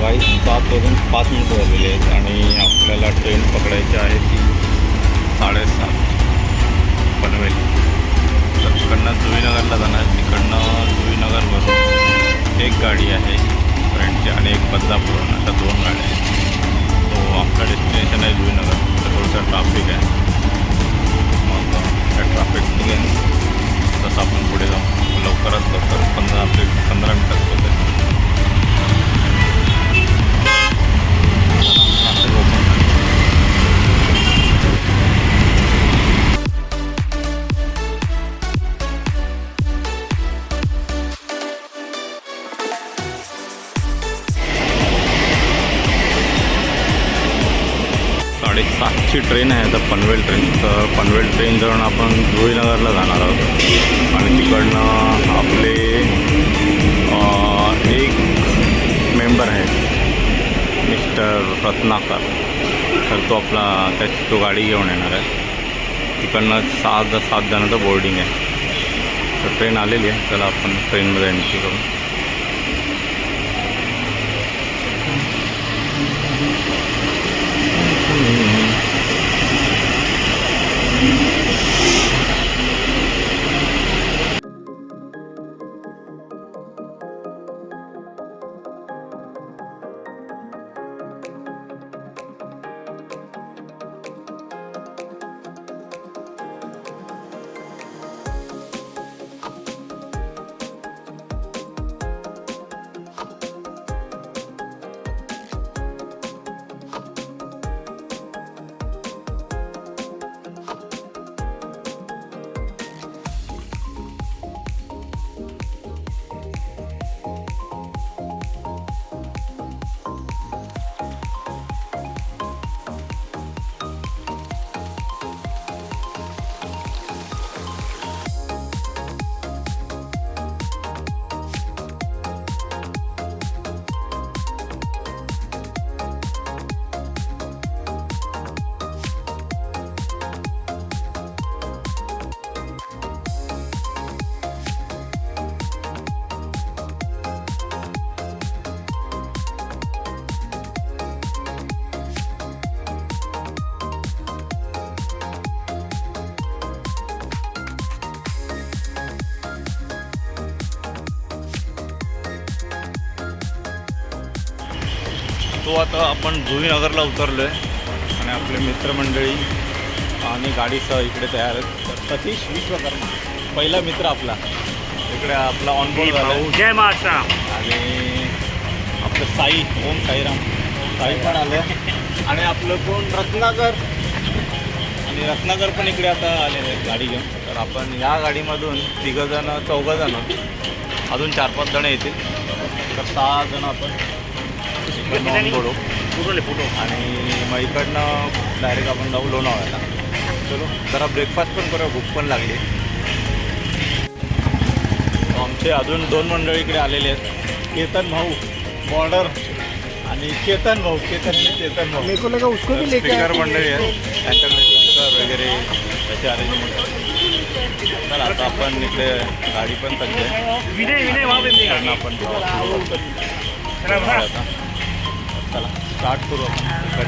गाईस 7:05 झालेले आहेत आणि आपल्याला ट्रेन पकडायची आहे ती 7:30 पनवेल. तर तिकडनं जुईनगरला जाणार. तिकडनं जुईनगरवरून एक गाडी आहे फ्रेंडची आणि एक बदलापूरवरून, अशा 2 गाड्या आहेत. तो आपलं डेस्टिनेशन आहे जुईनगर. तर थोडंसं ट्रॅफिक आहे. मग त्या ट्रॅफिक निघेन तसं आपण पुढे जाऊ. लवकरात लवकर 15 मिनटात होते. ची ट्रेन आहे आता पनवेल ट्रेन. तर पनवेल ट्रेन जाऊन आपण जुईनगरला जाणार आहोत आणि तिकडनं आपले एक मेंबर आहे मिस्टर रत्नाकर. तर तो त्याची तो गाडी घेऊन येणार आहे. तिकडनं 7 जणांचं बोर्डिंग आहे. तर ट्रेन आलेली आहे. त्याला आपण ट्रेनमध्ये एंट्री करू. तो आता आपण जुईनगरला उतरलो आहे आणि आपले मित्रमंडळी आणि गाडीसह इकडे तयार आहेत. तर सतीश विश्वकर्मा पहिला मित्र आपला इकडे आपला ऑनबोर्ड झाला. जय महाराष्ट्र. आणि आपलं साई ओम साईराम साई पण आलं आणि आपलं कोण रत्नाकर आणि रत्नाकर पण इकडे आता आलेले आहेत गाडी घेऊन. तर आपण या गाडीमधून 4 अजून 4-5 जण येतील. तर 6 जण आपण बोलू फोटो आणि मग इकडनं डायरेक्ट आपण जाऊ लोणावळ्याला. चलो जरा ब्रेकफास्ट पण करूया, भूक पण लागली. आमचे अजून 2 मंडळी इकडे आलेले आहेत. केतन भाऊ बॉर्डर आणि चेतन भाऊ स्पीकर मंडळी आहेत. त्यांच्याकडे स्पीकर वगैरे त्याचे अरेंजमेंट. तर आता आपण इकडे गाडी पण सज्ज आहे. आपण आता चला स्टार्ट करू आपण.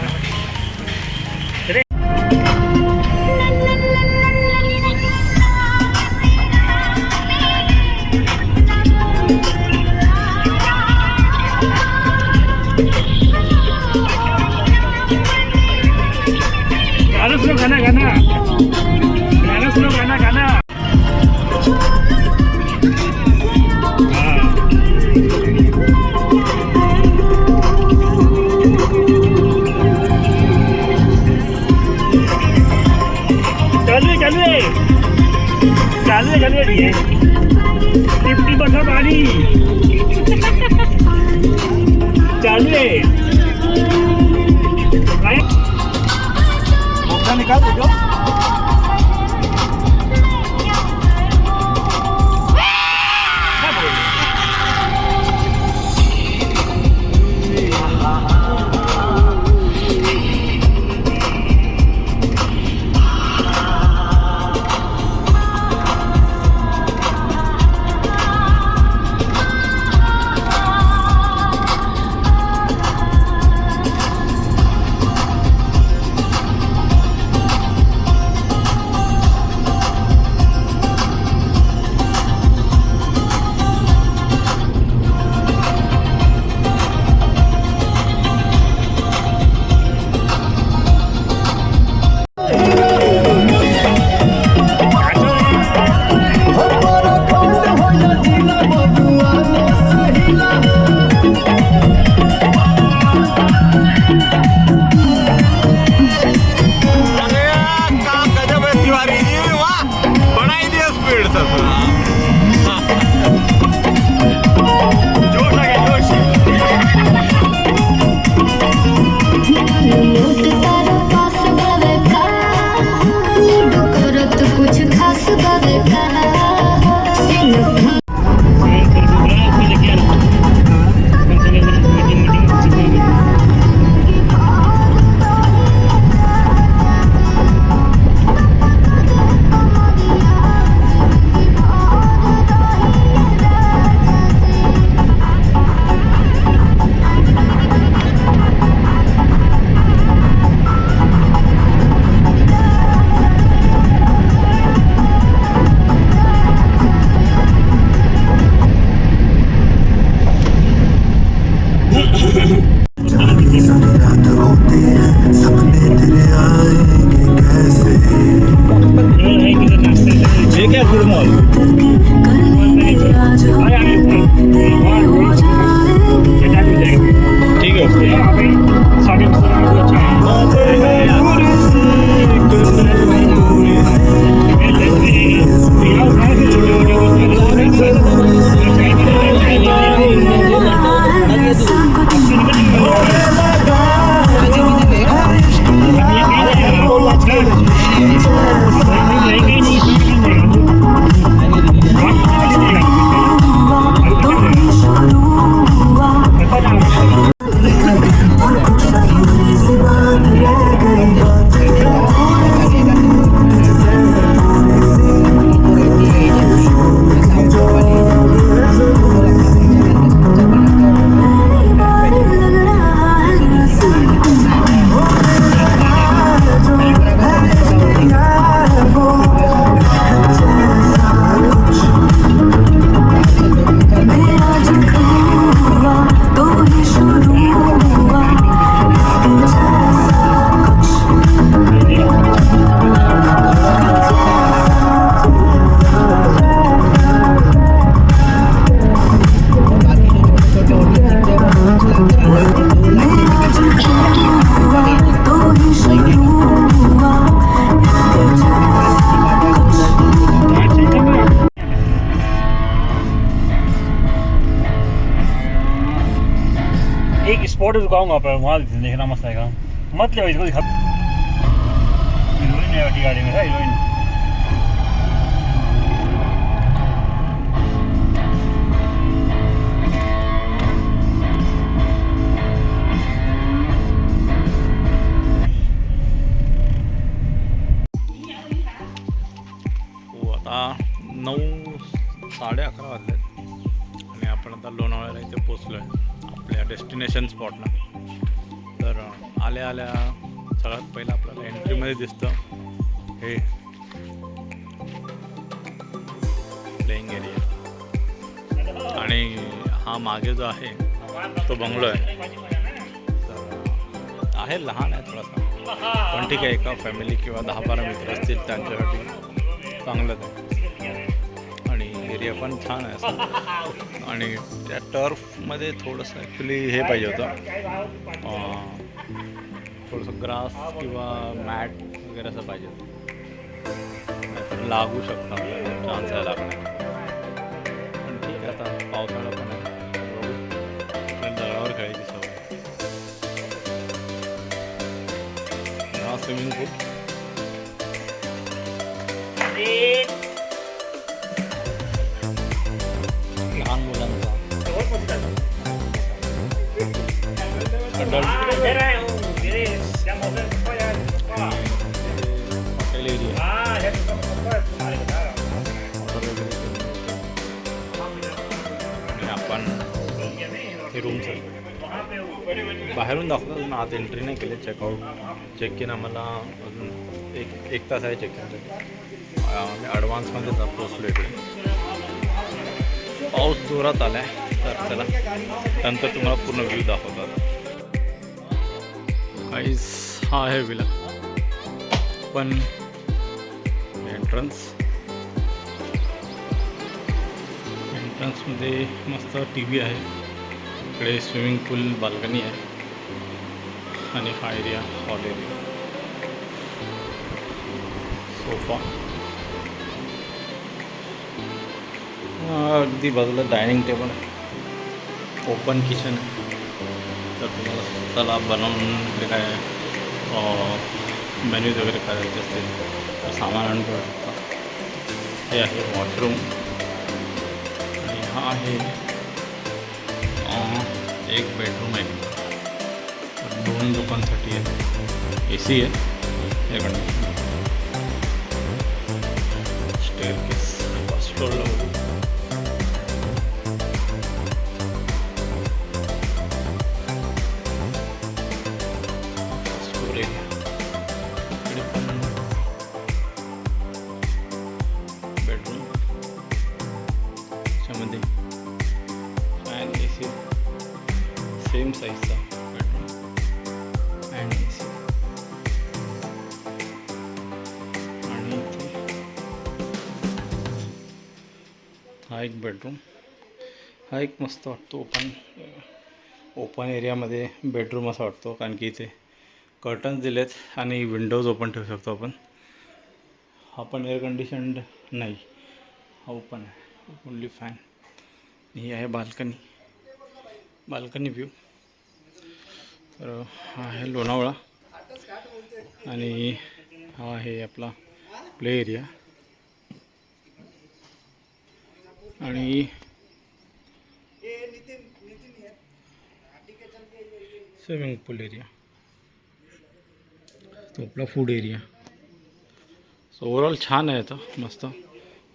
टिप्टी बसा पाणी चालू आहे. मोठा निकाल फोटो. रात होते हैं सपने तेरे आएंगे कैसे हे काय फूड मॉल ठीक आहे ओके एक स्पॉट रुकाऊंगा पर वहाँ देखना मस्त आएगा मत ले इसको दिखा हीरोइन है वाली गाड़ी में है हीरोइन हो आता 9:11 वाजले आणि आपण आता लोणावळ्याला इथे पोचलो आहे आपल्या डेस्टिनेशन स्पॉटला. तर आल्या आल्या सगळ्यात पहिलं आपल्याला एंट्रीमध्ये दिसतं हे प्लेइंग एरिया आणि हा मागे जो आहे तो बंगलो आहे. तर आहे लहान आहे थोडासा पण ठीक आहे एका फॅमिली किंवा 10-12 मित्र असतील त्यांच्यासाठी चांगलंच आहे आणि एरिया पण छान आहे असं. आणि त्या टर्फमध्ये थोडंसं ॲक्च्युली हे पाहिजे होतं थोडंसं ग्रास किंवा मॅट वगैरे असं पाहिजे होतं नाहीतर लागू शकतं आपल्याला चान्स आहे लागण्यात. पण ठीक आहे आता पावसाळा पण आहे बघू दगडावर खेळायची सवय. हा स्विमिंग पूल लहान मुलांचा हॉटेल एरिया आणि आपण हे रूमचं बाहेरून दाखवतो ना आत एंट्री नाही केले चेकआउट चेक इन आम्हाला अजून एक तास आहे चेक इनसाठी ॲडव्हान्समध्ये जात पोचलो इकडे. पाऊस जोरात आला आहे तर चला नंतर तुम्हाला पूर्ण व्ह्यू दाखवतात. काहीच हा आहे विला पण एंट्रन्समध्ये मस्त टी व्ही आहे. इकडे स्विमिंग पूल बाल्कनी आहे आणि हा एरिया हॉल एरिया सोफा अगदी बाजूला डायनिंग टेबल आहे ओपन किचन आहे. तर तुम्हाला स्वतःला बनवून वगैरे काय मेन्यूज वगैरे करायचे असतील तर सामान आणून ठेवू शकता. हे आहे वॉशरूम आणि हा आहे एक बेडरूम आहे 2 लोकांसाठी आहे. AC आहे एअर कंडिशन. स्टेअरकेस फर्स्ट फ्लोअरला बघू. बेडरूम त्याच्यामध्ये फॅन AC सेम साईजचा बेडरूम अँड AC. आणि इथे हा एक बेडरूम. हा एक मस्त वाटतो ओपन एरियामध्ये बेडरूम असा वाटतो, कारण की इथे कर्टन्स दिलेत आणि विंडोज ओपन ठेवू शकतो आपण. हा पण एअर कंडिशन्ड नाही, हा ओपन आहे, ओनली फॅन. ही आहे बाल्कनी व्ह्यू. तर हा आहे लोणावळा आणि हा आहे आपला प्ले एरिया आणि स्विमिंग पूल एरिया. तो आपला फूड एरिया. सो ओवरऑल छान आहे तो, मस्त.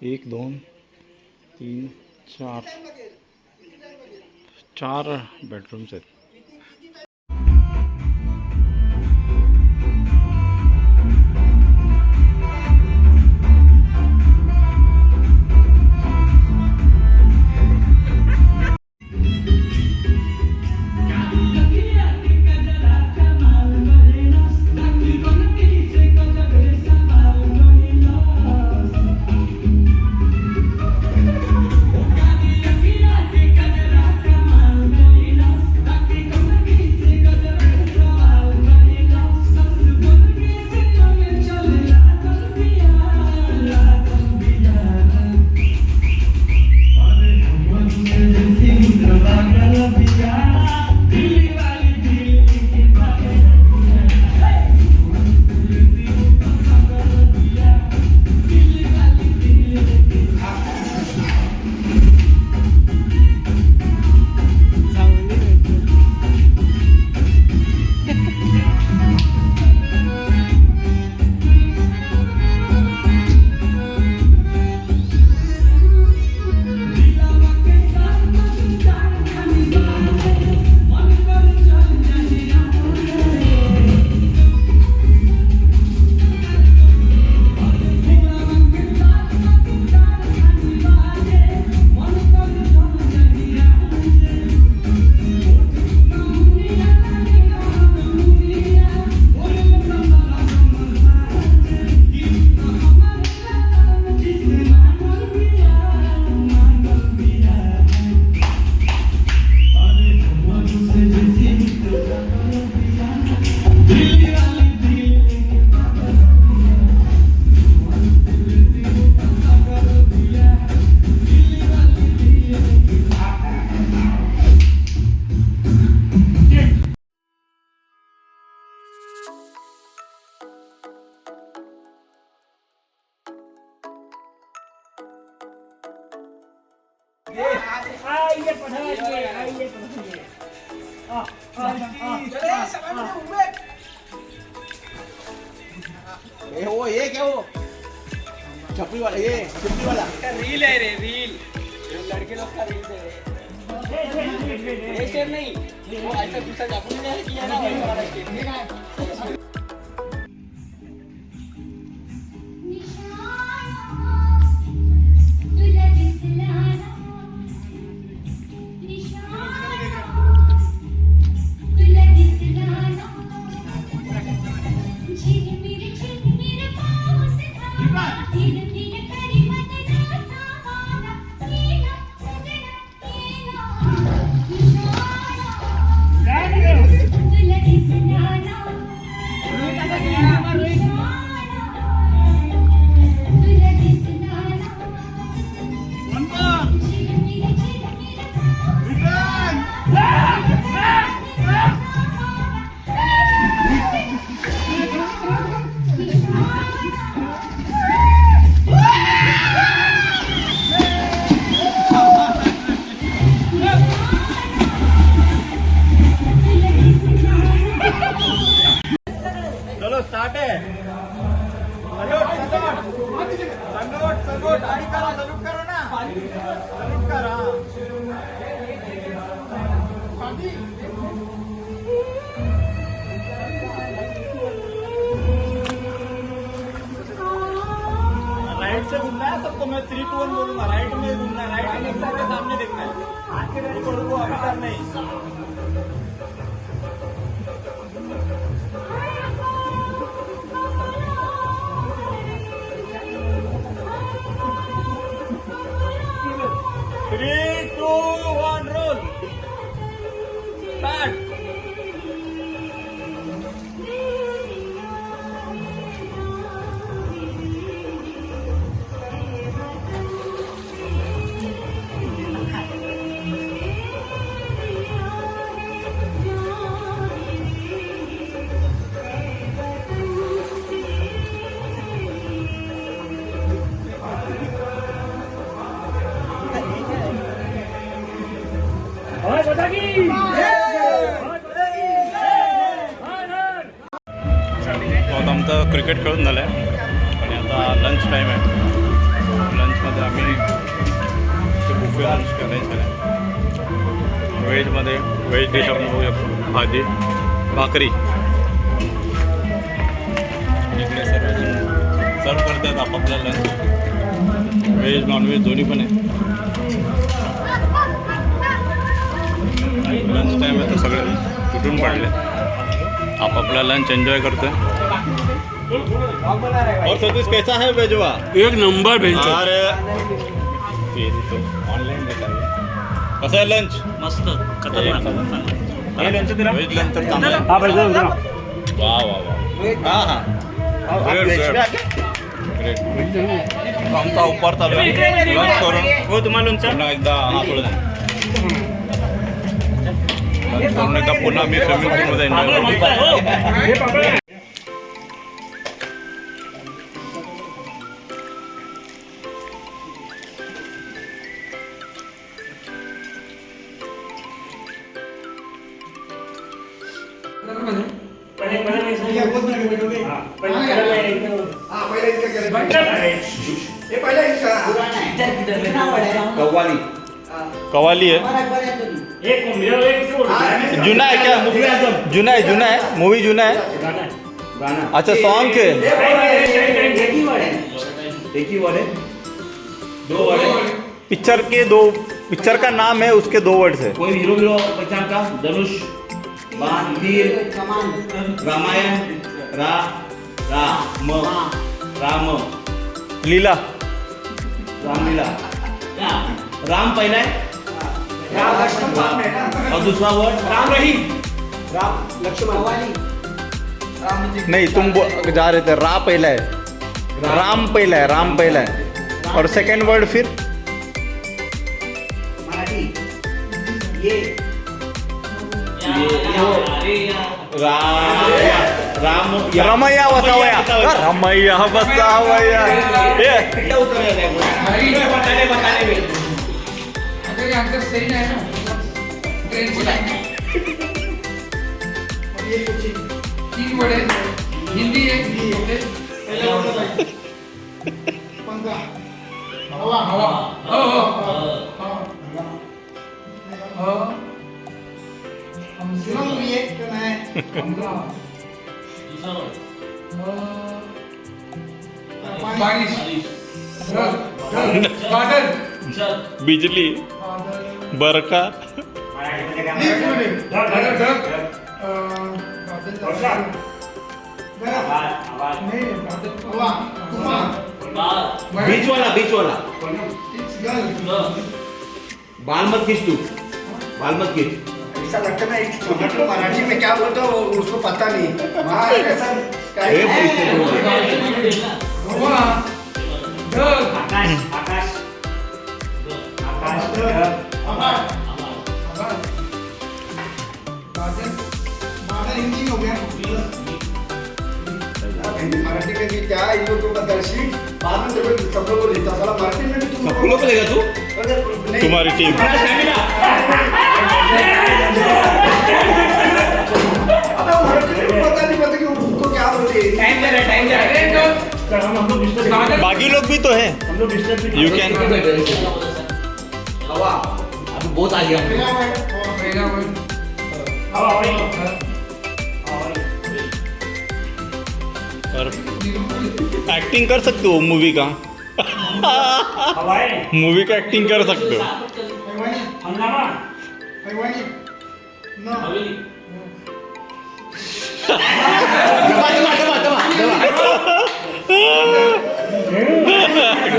1 2 3 4 बेडरूम्स आहेत. वो ये क्या वो छपरी वाला, ये छपरी वाला रील है रे, रील लड़के लोग का रील है ये शेर नहीं, वो ऐसा दूसरा जापुनी ने किया ना वही वाला शेर. चलो स्टार्ट है. सलूट आणि करा, सलूट करा ना, सलूट करा. राइट से घूमना है सबको. मैं 3 2 1 बोलूंगा, राइट में घूमना है, राइट में एक साइड के सामने देखना है. आगे गाड़ी को अभी कर नहीं. क्रिकेट खेळून झालं आहे आणि आता लंच टाईम आहे. लंचमध्ये आम्ही ते बुफे लंच करायचं आहे. व्हेजमध्ये व्हेज डिश आपण बघू शकतो. भाजी भाकरी इकडे सर्वजण सर्व करतात आपापल्या लंच. व्हेज नॉनव्हेज दोन्ही पण आहे. लंच टाईम आहे तर सगळे कुठून पडले आपापला लंच एन्जॉय करतोय. और सतीश कैसा है वेजवा? एक नंबर भेज अरे तो ऑनलाईन देता कसं आहे लंच? मस्त लंच दिला व्हेज लंच तर चांगलं आहे. हा पाहिजे वा वा वा हां हां ग्रेट आमचा उपहार चालू आहे. लंच करून हो तुम्हाला लोणचं पुन्हा एकदा हातोळ लंच करून एकदा पुन्हा मी स्विमिंग पूलमध्ये एन्जॉय करतो. कवाली है जुना है क्या? जुना है मूवी जुना है. अच्छा सॉन्ग के पिक्चर का नाम है उसके 2 वर्ड्स है. कोई हीरो पहचान का? धनुष, बाण, तीर, रामायण, राम, लीला रामलीला. राम पहला है और दूसरा वर्ड राम रहीम. नहीं तुम जा रहे थे. रा पहला है राम पहला है और सेकंड वर्ड फिर राम रमैया बसावया ये अगर ये आंसर सही ना है ना ट्रेन से ये कुछ 3 वर्ड है. हिंदी है. हवा हवा हम सुना मूवी है क्या मैं बारिश बादल बिजली बरखा बीच वाला बाल मत खींच तू. बाल मत खींच. ऐसा लगता है मैं मराठी में क्या बोलता हूँ उसको पता नहीं. वहाँ ऐसा हिंदी में हो गया. मराठी में भी क्या इन लोगों का दर्शी बाद में सब लोग को लेता साला मराठी में भी तुम फूलों पे लेगा तू. तुम्हारी टीम अब मराठी में पता नहीं कि उनको क्या बोलते हैं. टाइम जा रहे हैं. हम लोग डिस्टर्ब बाकी लोग भी तो हैं. हम लोग डिस्टर्ब यू कैन हवा अभी बहुत आ गया. पहला वर्ड और एक्टिंग कर सकते हो मूवी का. हवाएं मूवी का एक्टिंग कर सकते हो. हंगामा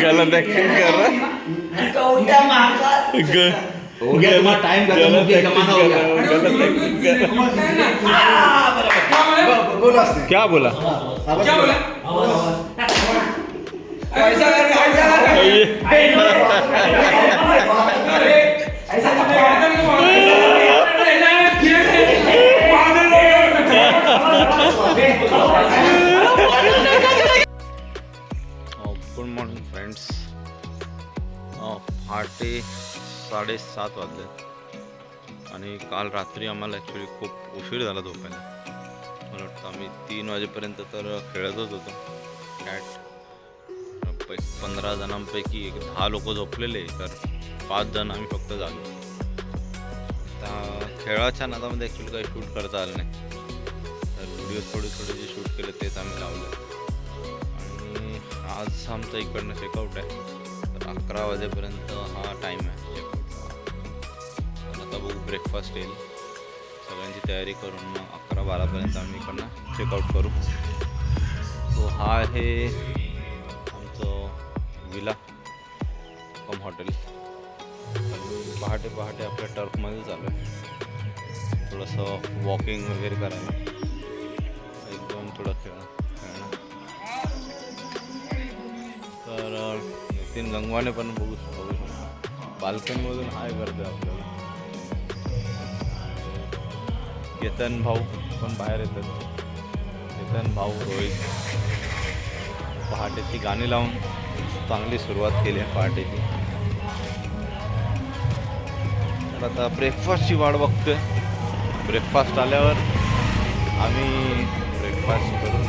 गलत एक्टिंग कर रहा है. हो गया तुम्हारा टाइम खत्म हो गया. जमाना हो गया. गलत एक्टिंग कर रहा बोला है. क्या बोला? क्या बोला? ऐसा गुड मॉर्निंग फ्रेंड्स. पहाटे 7:30 वाजले आणि काल रात्री आम्हाला ॲक्च्युली खूप उशीर झाला झोपायला. मला वाटतं आम्ही 3 वाजेपर्यंत तर खेळतच होतो कॅट. 15 जणांपैकी 10 लोक झोपलेले, तर 5 जण आम्ही फक्त जागे. आता खेळाच्या नादामध्ये ॲक्च्युली काही शूट करता आलं नाही, तर व्हिडिओ थोडे जे शूट केले तेच आम्ही लावले. आणि आज आमचं इकडनं चेकआउट आहे, तर 11 वाजेपर्यंत हा टाईम आहे चेकआउटचा. तर आता बघू, ब्रेकफास्ट येईल, सगळ्यांची तयारी करून मग 11-12पर्यंत आम्ही इकडनं चेकआउट करू. तो हा आहे आमचं विला कम हॉटेल. पहाटे आपल्या टर्फमध्ये चालू आहे, थोडंसं वॉकिंग वगैरे करायला, एकदम थोडं खेळणं. तर नितीन गंगवाने पण बघू बाल्कनीमधून हाय करतो आपल्याला. केतन भाऊ पण बाहेर येतात, केतन भाऊ, रोहित. पहाटेची गाणी लावून चांगली सुरुवात केली आहे पहाटेची. तर आता ब्रेकफास्टची वाट बघतोय. ब्रेकफास्ट आल्यावर आम्ही ब्रेकफास्ट करू.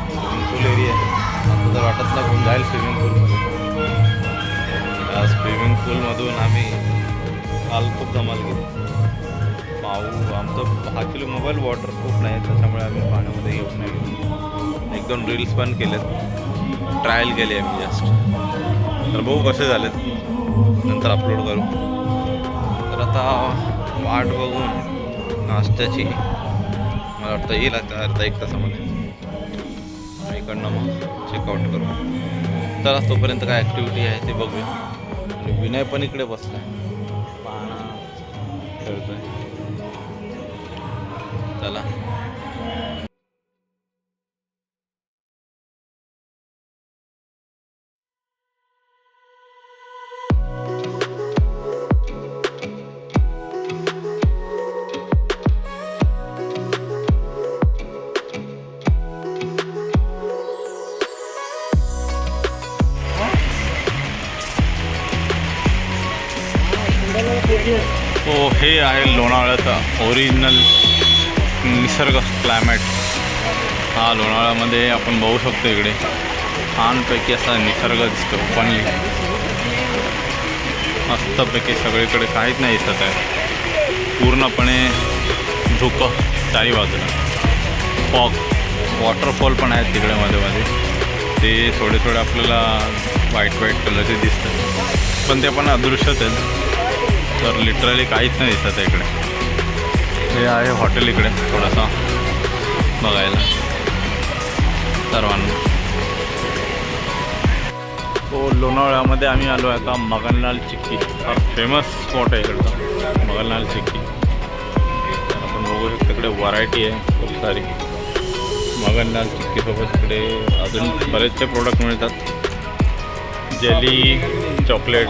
स्विमिंग पूल एरिया आहे, आता तर वाटत नाही कोण जाईल स्विमिंग पूलमध्ये. त्या स्विमिंग पूलमधून आम्ही काल खूप धमाल केली. आमचं 10 किलो मोबाईल वॉटरप्रूफ नाही, त्याच्यामुळे आम्ही पाण्यामध्ये घेऊन नाही गेलो. 1-2 रील्स पण केलेत, ट्रायल केली आहे मी जस्ट. तर बघू कसे झालेत, नंतर अपलोड करू. तर आता वाट बघून नाश्त्याची मला वाटतं येईल आता अर्धा 1 तासामध्ये. इकडनं मग चेकआउट करू. तर तोपर्यंत काय ॲक्टिव्हिटी आहे ते बघूया. आणि विनय पण इकडे बसला आहे, पाहणं खेळतोय. चला. तो हे आहे लोणावळ्याचा ओरिजिनल निसर्ग क्लायमेट. हा लोणावळ्यामध्ये आपण बघू शकतो, इकडे छानपैकी असा निसर्ग दिसतो. ओपनली मस्तपैकी सगळीकडे काहीच नाही दिसत आहे, पूर्णपणे धुकं चारी बाजूला. फॉग, वॉटरफॉल पण आहेत तिकडे मध्ये, ते थोडे आपल्याला व्हाईट कलरचे दिसतात, पण ते पण अदृश्यच आहेत. तर लिटरली काहीच नाही दिसत आहे इकडे. हे आहे हॉटेल इकडे थोडासा बघायला सर्वांना. तो लोणावळ्यामध्ये आम्ही आलो आहे आता. मगनलाल चिक्की हा फेमस स्पॉट आहे इकडचा, मगनलाल चिक्की. तर आपण बघू शकतो इकडे व्हरायटी आहे खूप सारी. मगनलाल चिक्कीसोबत इकडे अजून बरेचसे प्रोडक्ट मिळतात. जेली, चॉकलेट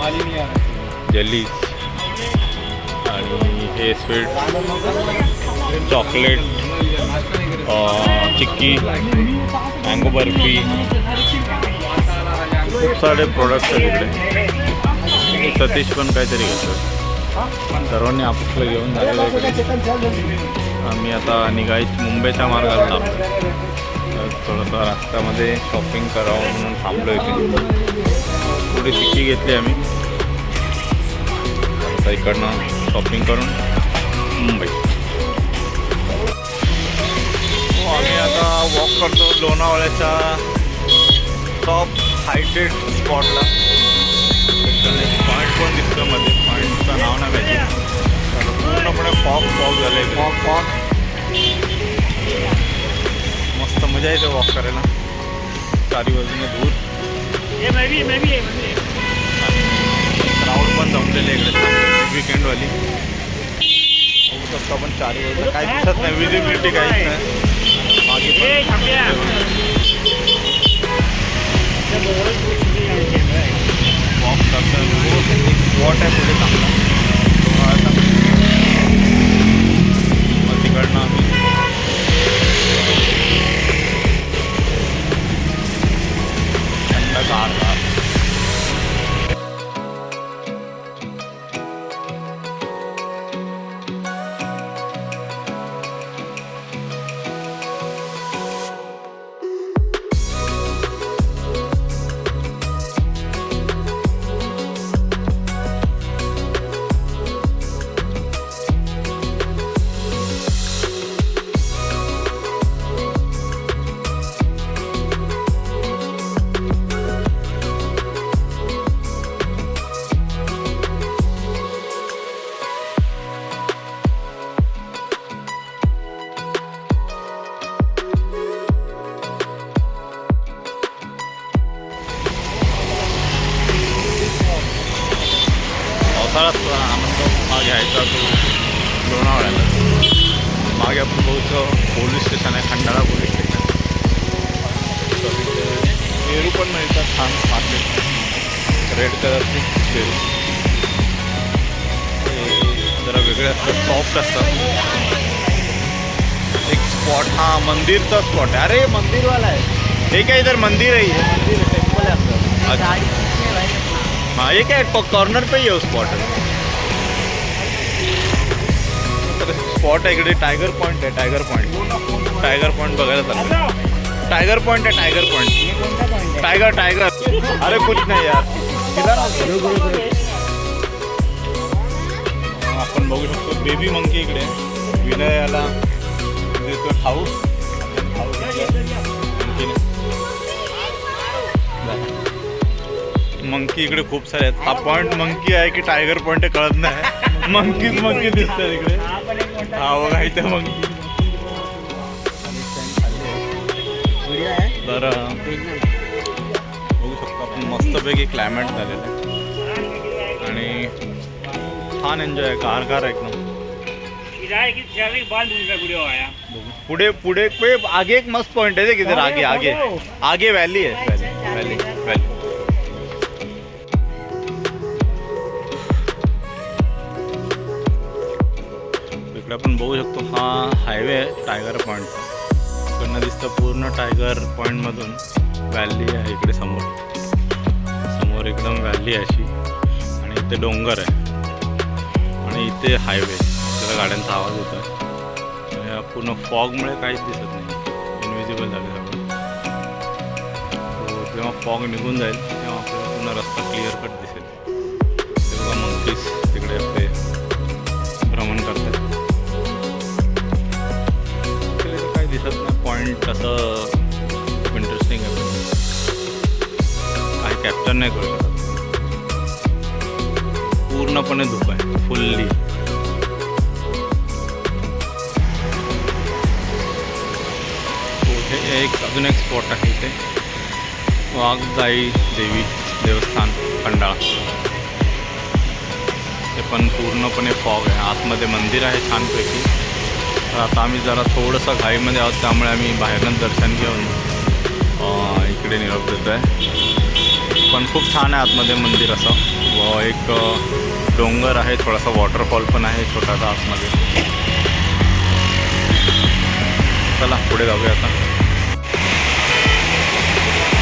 जेली, आणि हे sweet chocolate, chikki, mango barfi, खूप सारे प्रोडक्ट्स आहेत इकडे. सतीश पण काहीतरी घेतो. सर्वांनी आपलं घेऊन झालेलं आहे. आम्ही आता निघायच मुंबईच्या मार्गाला थांबलो. थोडंसं रस्त्यामध्ये शॉपिंग करावं म्हणून थांबलो इथे. थोडी चिक्की घेतली आम्ही. आता इकडनं शॉपिंग करून मुंबई. आम्ही आता वॉक करतो लोणावळ्याच्या टॉप हायटेड स्पॉटला. एक पॉईंट पण दिसतं मध्ये, पॉईंटचं नाव नाही माहिती. पूर्णपणे फॉग झालं आहे. फॉग मस्त मजा येते वॉक करायला. चारी बाजूने दूर क्राऊड पण जमलेले इकडे, विकेंडवाली. बघू शकतो आपण चारी बाजूला काही दिसत नाही, विजिबिलिटी काहीच नाही. मागे वॉक करता स्पॉट आहे पुढे चांगला लोणावळ्याचा. मग तिकडनं आम्ही गार यायचा तो लोणावळ्याला. मागे आपण बघतो पोलीस स्टेशन आहे, खंडाळा पोलीस स्टेशन. तर इथे पेरू पण मिळतात छान मार्केट, रेड कलरची पेरू. ते जरा वेगळे असतात, सॉफ्ट असतात. एक स्पॉट, हा मंदिरचा स्पॉट आहे. अरे मंदिरवाला आहे हे काय, इधर मंदिर है, ये मंदिर है, टेम्पल है अंदर. अच्छा हाँ, ये क्या है, कॉर्नर पे ही है स्पॉट है. तर स्पॉट आहे इकडे. टायगर पॉईंट आहे, टायगर पॉईंट. टायगर पॉईंट बघायला चालतं. टायगर पॉईंट आहे, टायगर पॉईंट. टायगर टायगर अरे कुछ नाही यार. आपण बघू शकतो बेबी मंकी इकडे. विनय याला देतो खाऊ. मंकी इकडे खूप सारे आहेत. हा पॉईंट मंकी आहे की टायगर पॉईंट आहे कळत नाही. मंकीच मंकी दिसतात इकडे. हा बघा इथे मंकी. तर बघू शकतो आपण मस्तपैकी क्लायमेट झालेलं आहे आणि छान एन्जॉय आहे. गारगार एकदम. पुढे पुढे आगे एक मस्त पॉइंट है किधर आगे आगे आगे वैली है. वैली वैली इकडे आपण बघू शकतो हा हायवे आहे टायगर पॉईंट. इकडनं दिसतं पूर्ण टायगर पॉईंट मधून वॅली आहे इकडे समोर. समोर एकदम वॅली आहे अशी आणि इथे डोंगर आहे आणि इथे हायवे. त्याला गाड्यांचा आवाज होतो आहे. पूर्ण फॉगमुळे काहीच दिसत नाही, इनविजिबल झाले सगळं. जेव्हा फॉग निघून जाईल तेव्हा आपल्याला पूर्ण रस्ता क्लिअर कट दिसेल. ते बघा मंकीज तिकडे आपले भ्रमण करतात. काही दिसत नाही. पॉईंट असं खूप इंटरेस्टिंग आहे पण काही कॅप्चर नाही करू शकत. पूर्णपणे धूप आहे, फुल्ली. एक अजून एक स्पॉट आहे इथे वाघजाई देवी देवस्थान खंडाळा. ते पण पूर्णपणे फॉग आहे. आतमध्ये मंदिर आहे छानपैकी. तर आता आम्ही जरा थोडंसं घाईमध्ये आहोत त्यामुळे आम्ही बाहेरनंच दर्शन घेऊन इकडे निरोप देतो आहे. पण खूप छान आहे आतमध्ये मंदिर असं. व एक डोंगर आहे, थोडासा वॉटरफॉल पण आहे छोटासा आतमध्ये. चला पुढे जाऊया आता.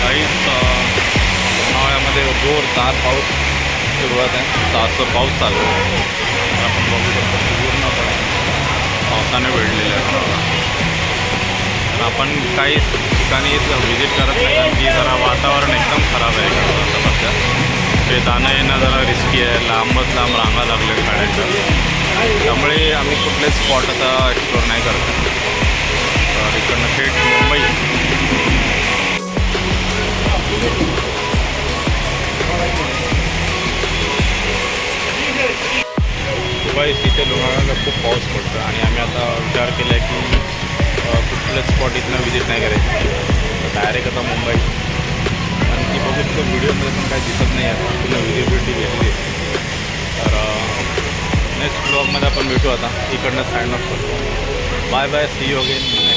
काहीच उन्हाळ्यामध्ये जोरदार पाऊस सुरुवात आहे. तासं पाऊस चालू आहे. आपण बघू शकतो पूर्णपणे पावसाने वेढलेलं आहे. आपण काही ठिकाणी व्हिजिट करत नाही कारण की जरा वातावरण एकदम खराब आहे आता सध्या. ते जाणं येणं जरा रिस्की आहे. लांबच लांब रांगा लागले गाड्यांच्या. त्यामुळे आम्ही कुठलेच स्पॉट आता एक्सप्लोर नाही करत. तर इकडनं थेट मुंबई. दुबई तिथे लोणावळ्याला खूप पाऊस पडतो आणि आम्ही आता विचार केला आहे की कुठलं स्पॉट इथनं विजिट नाही करायचं, तर डायरेक्ट आता मुंबई. आणि ती बघू शकतो व्हिडिओमध्ये पण काही दिसत नाही आहे, पुन्हा विजिबिलिटी घेतली आहे. तर नेक्स्ट ब्लॉगमध्ये आपण भेटू. आता इकडनं साईन ऑफ करतो. Bye bye, see you again.